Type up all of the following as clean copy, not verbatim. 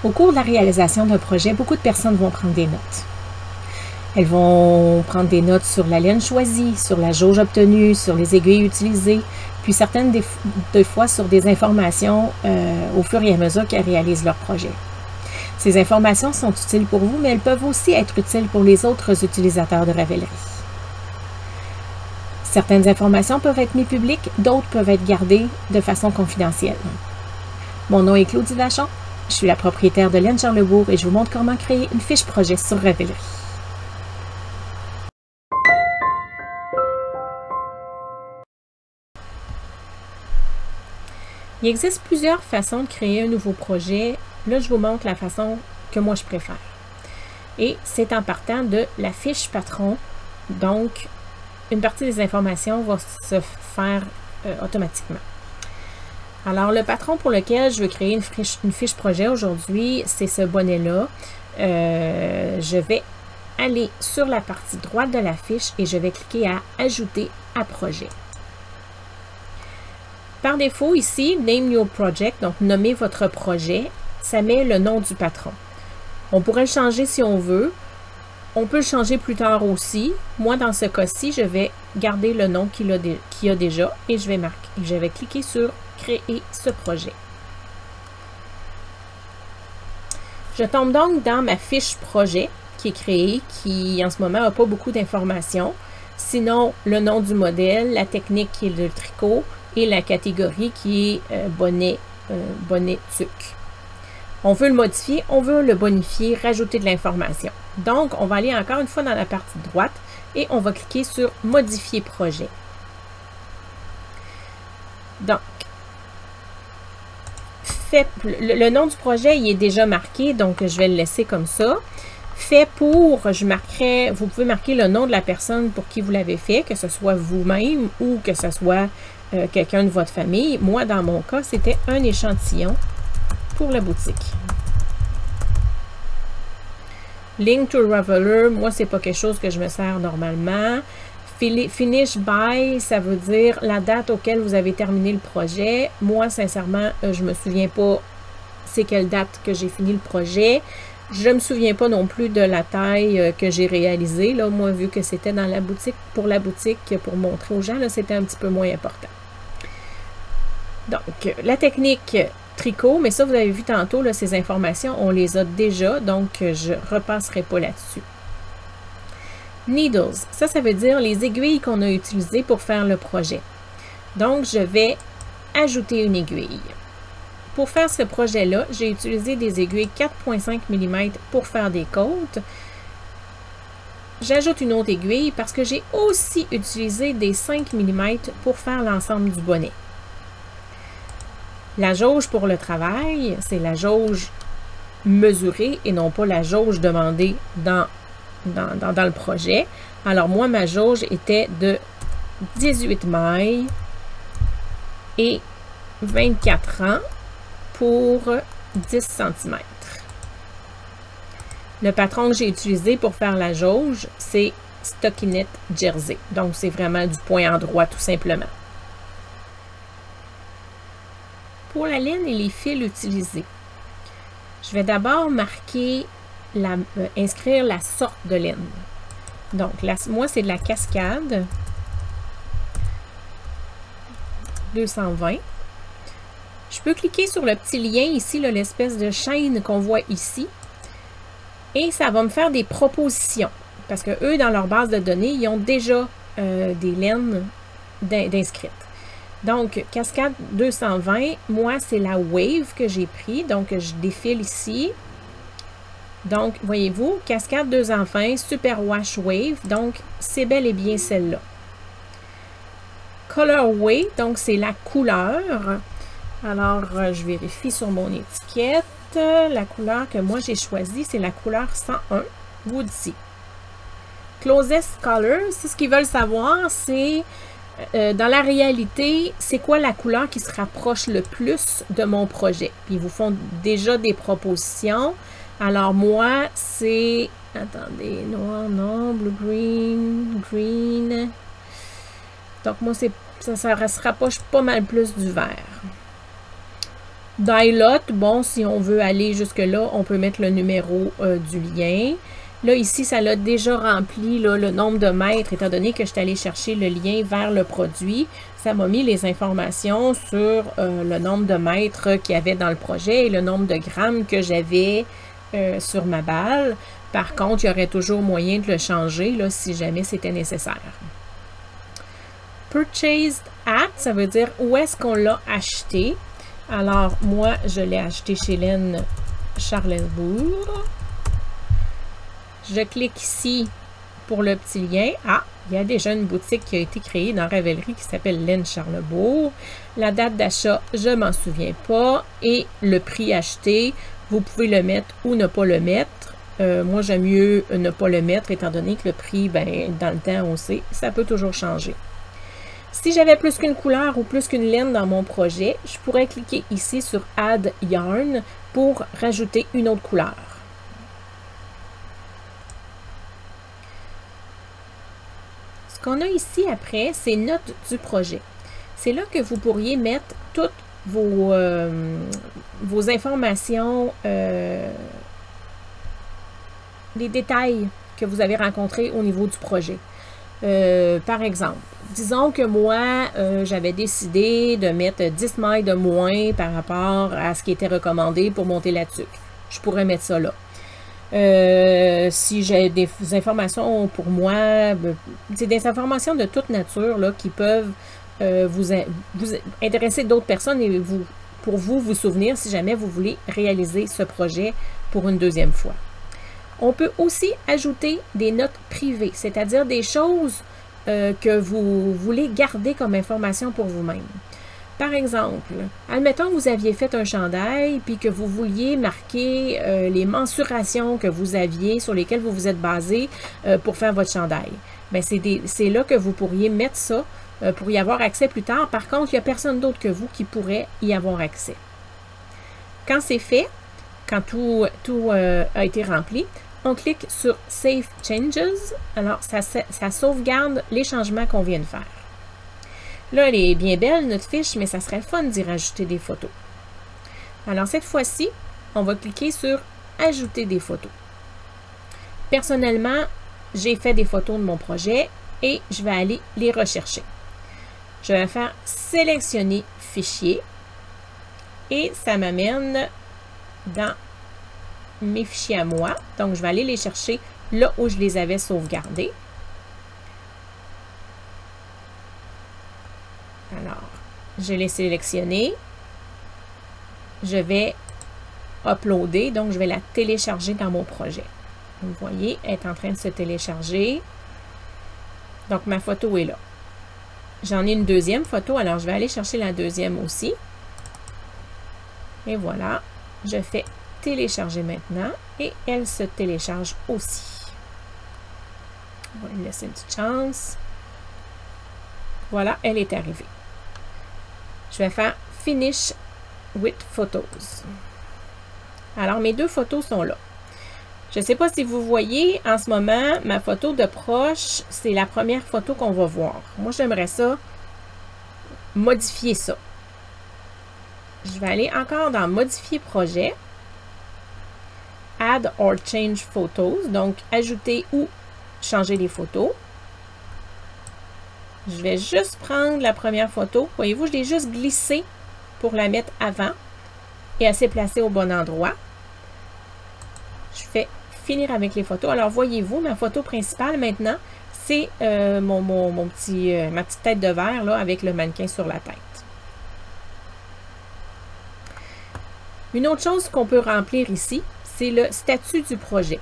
Au cours de la réalisation d'un projet, beaucoup de personnes vont prendre des notes. Elles vont prendre des notes sur la laine choisie, sur la jauge obtenue, sur les aiguilles utilisées, puis certaines des fois sur des informations au fur et à mesure qu'elles réalisent leur projet. Ces informations sont utiles pour vous, mais elles peuvent aussi être utiles pour les autres utilisateurs de Ravelry. Certaines informations peuvent être mises publiques, d'autres peuvent être gardées de façon confidentielle. Mon nom est Claudie Vachon, je suis la propriétaire de Laine Charlebourg et je vous montre comment créer une fiche projet sur Ravelry. Il existe plusieurs façons de créer un nouveau projet. Là, je vous montre la façon que moi je préfère. Et c'est en partant de la fiche patron. Donc, une partie des informations va se faire automatiquement. Alors, le patron pour lequel je veux créer une fiche projet aujourd'hui, c'est ce bonnet-là. Je vais aller sur la partie droite de la fiche et je vais cliquer à « Ajouter à projet ». Par défaut, ici, « Name your project », donc « Nommez votre projet », ça met le nom du patron. On pourrait le changer si on veut. On peut le changer plus tard aussi. Moi, dans ce cas-ci, je vais garder le nom qu'il a déjà et je vais cliquer sur « Créer ce projet ». Je tombe donc dans ma fiche projet qui est créée, qui en ce moment n'a pas beaucoup d'informations. Sinon, le nom du modèle, la technique qui est le tricot et la catégorie qui est bonnet tuque. On veut le modifier, on veut le bonifier, rajouter de l'information. Donc, on va aller encore une fois dans la partie droite et on va cliquer sur « Modifier projet ». Donc, le nom du projet, il est déjà marqué, donc je vais le laisser comme ça. Fait pour, vous pouvez marquer le nom de la personne pour qui vous l'avez fait, que ce soit vous-même ou que ce soit quelqu'un de votre famille. Moi, dans mon cas, c'était un échantillon pour la boutique. Link to Ravelry, moi, c'est pas quelque chose que je me sers normalement. Finish by, ça veut dire la date auquel vous avez terminé le projet. Moi, sincèrement, je me souviens pas c'est quelle date que j'ai fini le projet. Je me souviens pas non plus de la taille que j'ai réalisée. Là, moi, vu que c'était dans la boutique, pour montrer aux gens, là, c'était un petit peu moins important. Donc, la technique tricot, mais ça, vous avez vu tantôt, là, ces informations, on les a déjà, donc je ne repasserai pas là-dessus. Needles, ça veut dire les aiguilles qu'on a utilisées pour faire le projet. Donc, je vais ajouter une aiguille. Pour faire ce projet-là, j'ai utilisé des aiguilles 4,5 mm pour faire des côtes. J'ajoute une autre aiguille parce que j'ai aussi utilisé des 5 mm pour faire l'ensemble du bonnet. La jauge pour le travail, c'est la jauge mesurée et non pas la jauge demandée dans le projet. Alors, moi, ma jauge était de 18 mailles et 24 rangs pour 10 cm. Le patron que j'ai utilisé pour faire la jauge, c'est Stockinette Jersey. Donc, c'est vraiment du point endroit, tout simplement. Pour la laine et les fils utilisés, je vais d'abord marquer, inscrire la sorte de laine. Donc, moi, c'est de la Cascade 220. Je peux cliquer sur le petit lien ici, l'espèce de chaîne qu'on voit ici. Et ça va me faire des propositions. Parce que eux, dans leur base de données, ils ont déjà des laines d'inscrites. Donc, Cascade 220, moi, c'est la Wave que j'ai pris. Donc, je défile ici. Donc, voyez-vous, Cascade 220, Super Wash Wave. Donc, c'est bel et bien celle-là. Colorway, donc c'est la couleur. Alors, je vérifie sur mon étiquette. La couleur que moi, j'ai choisie, c'est la couleur 101 Woody. Closest Color, c'est ce qu'ils veulent savoir, c'est dans la réalité, c'est quoi la couleur qui se rapproche le plus de mon projet. Puis ils vous font déjà des propositions. Alors moi, c'est, attendez, noir, non, blue, green, green. Donc moi, ça se rapproche pas mal plus du vert. Dialot, bon, si on veut aller jusque-là, on peut mettre le numéro du lien. Là, ici, ça l'a déjà rempli là, le nombre de mètres, étant donné que je suis allée chercher le lien vers le produit. Ça m'a mis les informations sur le nombre de mètres qu'il y avait dans le projet et le nombre de grammes que j'avais sur ma balle. Par contre, il y aurait toujours moyen de le changer là, si jamais c'était nécessaire. Purchased at, ça veut dire où est-ce qu'on l'a acheté. Alors, moi, je l'ai acheté chez Laine Charlesbourg. Je clique ici pour le petit lien. Ah, il y a déjà une boutique qui a été créée dans Ravelry qui s'appelle Laine Charlesbourg. La date d'achat, je ne m'en souviens pas. Et le prix acheté, vous pouvez le mettre ou ne pas le mettre. Moi, j'aime mieux ne pas le mettre étant donné que le prix, ben, dans le temps, on sait, ça peut toujours changer. Si j'avais plus qu'une couleur ou plus qu'une laine dans mon projet, je pourrais cliquer ici sur Add Yarn pour rajouter une autre couleur. Ce qu'on a ici après, c'est Notes du projet. C'est là que vous pourriez mettre toutes vos informations, les détails que vous avez rencontrés au niveau du projet. Par exemple, disons que moi, j'avais décidé de mettre 10 mailles de moins par rapport à ce qui était recommandé pour monter la tuque. Je pourrais mettre ça là. Si j'ai des informations pour moi, c'est des informations de toute nature là, qui peuvent vous intéresser d'autres personnes et pour vous souvenir si jamais vous voulez réaliser ce projet pour une deuxième fois. On peut aussi ajouter des notes privées, c'est-à-dire des choses que vous voulez garder comme information pour vous-même. Par exemple, admettons que vous aviez fait un chandail puis que vous vouliez marquer les mensurations que vous aviez, sur lesquelles vous vous êtes basé pour faire votre chandail. Bien, c'est là que vous pourriez mettre ça pour y avoir accès plus tard. Par contre, il n'y a personne d'autre que vous qui pourrait y avoir accès. Quand c'est fait, quand tout a été rempli, on clique sur Save Changes. Alors, ça sauvegarde les changements qu'on vient de faire. Là, elle est bien belle, notre fiche, mais ça serait fun d'y rajouter des photos. Alors, cette fois-ci, on va cliquer sur Ajouter des photos. Personnellement, j'ai fait des photos de mon projet et je vais aller les rechercher. Je vais faire Sélectionner Fichier et ça m'amène dans mes fichiers à moi. Donc, je vais aller les chercher là où je les avais sauvegardés. Alors, je les sélectionne. Je vais uploader, donc je vais la télécharger dans mon projet. Vous voyez, elle est en train de se télécharger. Donc, ma photo est là. J'en ai une deuxième photo, alors je vais aller chercher la deuxième aussi. Et voilà, je fais télécharger maintenant et elle se télécharge aussi. On va lui laisser une petite chance. Voilà, elle est arrivée. Je vais faire Finish with Photos. Alors, mes deux photos sont là. Je ne sais pas si vous voyez, en ce moment, ma photo de proche, c'est la première photo qu'on va voir. Moi, j'aimerais ça, modifier ça. Je vais aller encore dans Modifier projet. Add or Change Photos. Donc, ajouter ou changer les photos. Je vais juste prendre la première photo. Voyez-vous, je l'ai juste glissée pour la mettre avant et elle s'est placée au bon endroit. Je fais finir avec les photos. Alors, voyez-vous, ma photo principale maintenant, c'est ma petite tête de verre là, avec le mannequin sur la tête. Une autre chose qu'on peut remplir ici, c'est le statut du projet.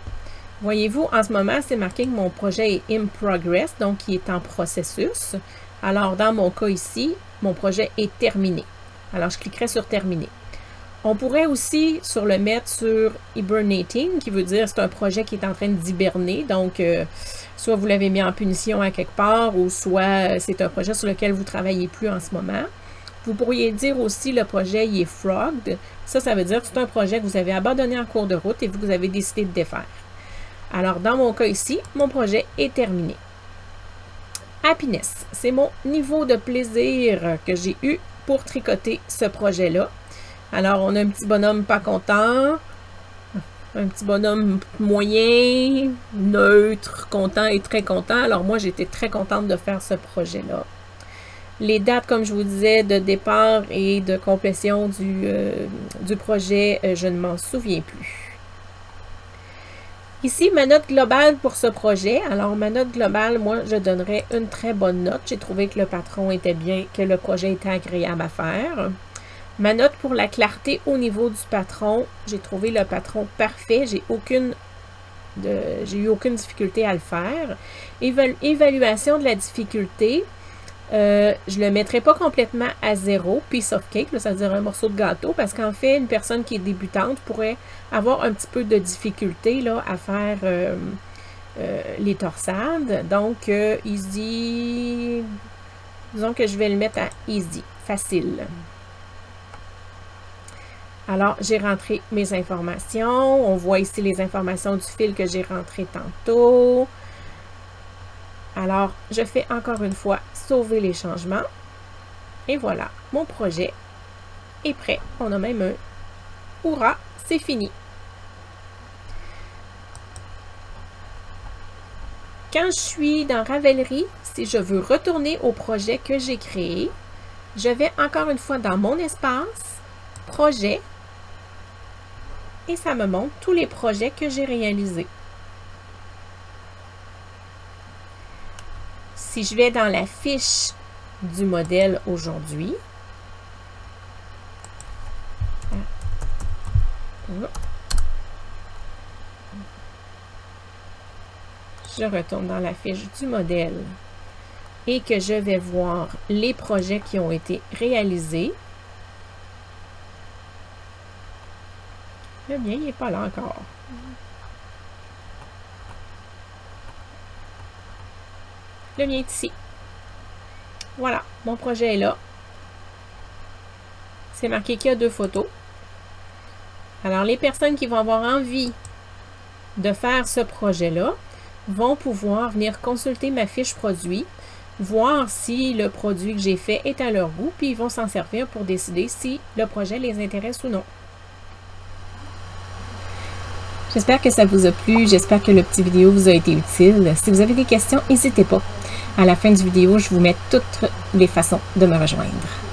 Voyez-vous, en ce moment, c'est marqué que mon projet est in progress, donc il est en processus. Alors, dans mon cas ici, mon projet est terminé. Alors, je cliquerai sur terminer. On pourrait aussi le mettre sur hibernating, qui veut dire c'est un projet qui est en train d'hiberner. Donc, soit vous l'avez mis en punition à quelque part, ou soit c'est un projet sur lequel vous ne travaillez plus en ce moment. Vous pourriez dire aussi le projet il est frogged. Ça veut dire que c'est un projet que vous avez abandonné en cours de route et que vous avez décidé de défaire. Alors, dans mon cas ici, mon projet est terminé. Happiness, c'est mon niveau de plaisir que j'ai eu pour tricoter ce projet-là. Alors, on a un petit bonhomme pas content, un petit bonhomme moyen, neutre, content et très content. Alors, moi, j'étais très contente de faire ce projet-là. Les dates, comme je vous disais, de départ et de complétion du projet, je ne m'en souviens plus. Ici, ma note globale pour ce projet. Alors, ma note globale, moi, je donnerais une très bonne note. J'ai trouvé que le patron était bien, que le projet était agréable à faire. Ma note pour la clarté au niveau du patron, j'ai trouvé le patron parfait. J'ai eu aucune difficulté à le faire. Évaluation de la difficulté. Je le mettrai pas complètement à 0, piece of cake, là, ça veut dire un morceau de gâteau, parce qu'en fait, une personne qui est débutante pourrait avoir un petit peu de difficulté là, à faire les torsades. Donc, easy, disons que je vais le mettre à easy, facile. Alors, j'ai rentré mes informations. On voit ici les informations du fil que j'ai rentré tantôt. Alors, je fais encore une fois sauver les changements. Et voilà, mon projet est prêt. On a même un « Hurrah, c'est fini ». Quand je suis dans Ravelry, si je veux retourner au projet que j'ai créé, je vais encore une fois dans mon espace, projet, et ça me montre tous les projets que j'ai réalisés. Si je vais dans la fiche du modèle aujourd'hui, je retourne dans la fiche du modèle et que je vais voir les projets qui ont été réalisés. Le mien, il n'est pas là encore. Le mien est ici. Voilà, mon projet est là. C'est marqué qu'il y a 2 photos. Alors, les personnes qui vont avoir envie de faire ce projet-là vont pouvoir venir consulter ma fiche produit, voir si le produit que j'ai fait est à leur goût, puis ils vont s'en servir pour décider si le projet les intéresse ou non. J'espère que ça vous a plu, j'espère que le petit vidéo vous a été utile. Si vous avez des questions, n'hésitez pas. À la fin du vidéo, je vous mets toutes les façons de me rejoindre.